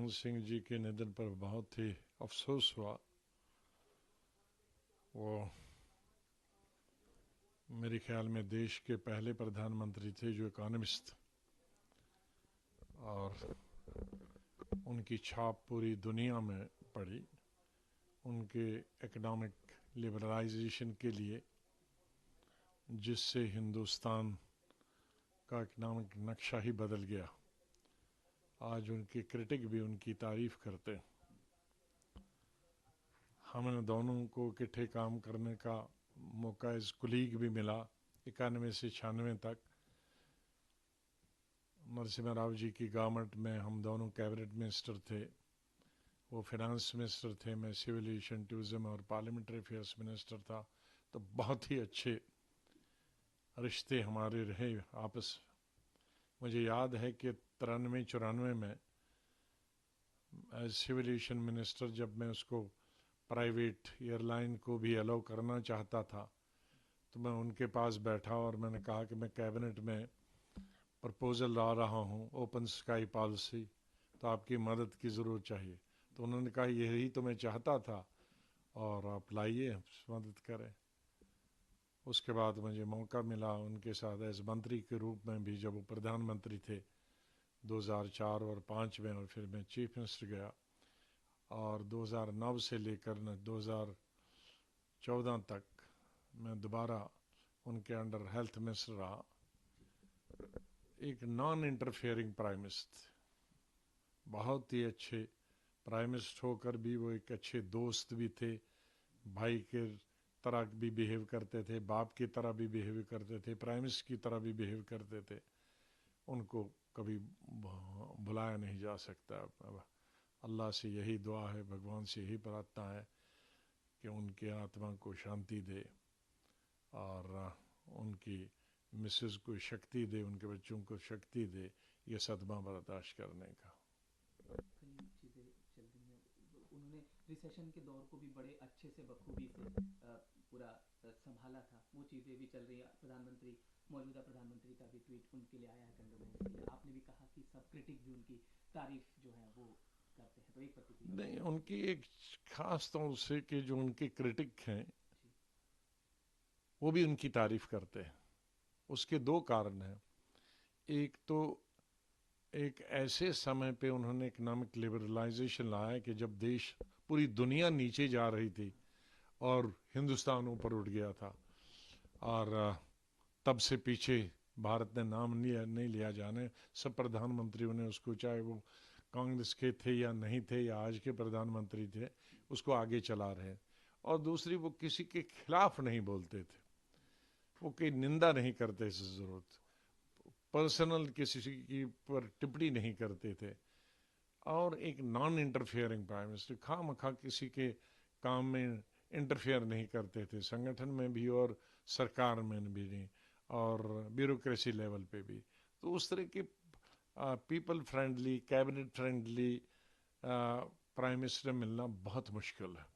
मनमोहन सिंह जी के निधन पर बहुत ही अफसोस हुआ। वो मेरे ख्याल में देश के पहले प्रधानमंत्री थे जो इकोनॉमिस्ट, और उनकी छाप पूरी दुनिया में पड़ी। उनके इकोनॉमिक लिबरलाइजेशन के लिए, जिससे हिंदुस्तान का इकोनॉमिक नक्शा ही बदल गया। आज उनके क्रिटिक भी उनकी तारीफ करते। हमें दोनों को इकट्ठे काम करने का मौका एज कुलीग भी मिला 91 से 96 तक। नरसिम्हा राव जी की गवर्नमेंट में हम दोनों कैबिनेट मिनिस्टर थे। वो फाइनेंस मिनिस्टर थे, मैं सिविल एविएशन, टूरिज्म और पार्लियामेंट्री अफेयर्स मिनिस्टर था। तो बहुत ही अच्छे रिश्ते हमारे रहे आपस। मुझे याद है कि 93-94 में एज सिविल एविएशन मिनिस्टर जब मैं उसको प्राइवेट एयरलाइन को भी अलाउ करना चाहता था, तो मैं उनके पास बैठा और मैंने कहा कि मैं कैबिनेट में प्रपोजल ला रहा हूँ ओपन स्काई पॉलिसी, तो आपकी मदद की ज़रूरत चाहिए। तो उन्होंने कहा यही तो मैं चाहता था और आप लाइए, मदद करें। उसके बाद मुझे मौका मिला उनके साथ एज मंत्री के रूप में भी, जब वो प्रधानमंत्री थे 2004 और 2005 में, और फिर मैं चीफ मिनिस्टर गया। और 2009 से लेकर 2014 तक मैं दोबारा उनके अंडर हेल्थ मिनिस्टर रहा। एक नॉन इंटरफेयरिंग प्राइम मिनिस्टर, बहुत ही अच्छे प्राइम मिनिस्टर होकर भी वो एक अच्छे दोस्त भी थे। भाई के तरह भी बिहेव करते थे, बाप की तरह भी बिहेव करते थे, प्राइम मिनिस्टर की तरह भी बिहेव करते थे। उनको कभी भुलाया नहीं जा सकता। अल्लाह से यही दुआ है, भगवान से यही प्रार्थना है कि उनकी आत्मा को शांति दे और उनकी मिसेस को शक्ति दे, उनके बच्चों को शक्ति दे ये सदमा बर्दाश्त करने का। कई चीज़ें चल रही हैं। उन्होंने रिसेशन के दौर को भी बड़े अच्छे से बखूबी से पूरा संभाला था। वो चीज़ें भी चल रही हैं। प्रधानमंत्री, मौजूदा प्रधानमंत्री का भी ट्वीट उनके लिए आया है कंडोलेंस के लिए। आपने भी कहा कि सब क्रिटिक भी उनकी तारीफ जो है वो करते हैं, तो एक प्रतिक्रिया। नहीं, उनकी एक खास तौर से कि जो उनके क्रिटिक हैं वो भी उनकी तारीफ करते हैं। उसके दो कारण हैं। एक तो एक ऐसे समय पे उन्होंने इकोनॉमिक लिबरलाइजेशन लाया कि जब देश, पूरी दुनिया नीचे जा रही थी और हिंदुस्तान ऊपर उठ गया था। और तब से पीछे भारत ने नाम नहीं लिया जाने। सब प्रधानमंत्रियों ने उसको, चाहे वो कांग्रेस के थे या नहीं थे या आज के प्रधानमंत्री थे, उसको आगे चला रहे। और दूसरी, वो किसी के खिलाफ नहीं बोलते थे, वो कोई निंदा नहीं करते से ज़रूरत, पर्सनल किसी की पर टिप्पणी नहीं करते थे। और एक नॉन इंटरफेयरिंग प्राइम मिनिस्टर, खामखा किसी के काम में इंटरफेयर नहीं करते थे, संगठन में भी और सरकार में भी नहीं, और ब्यूरोक्रेसी लेवल पे भी। तो उस तरह के people friendly, cabinet friendly prime minister मिलना बहुत मुश्किल है।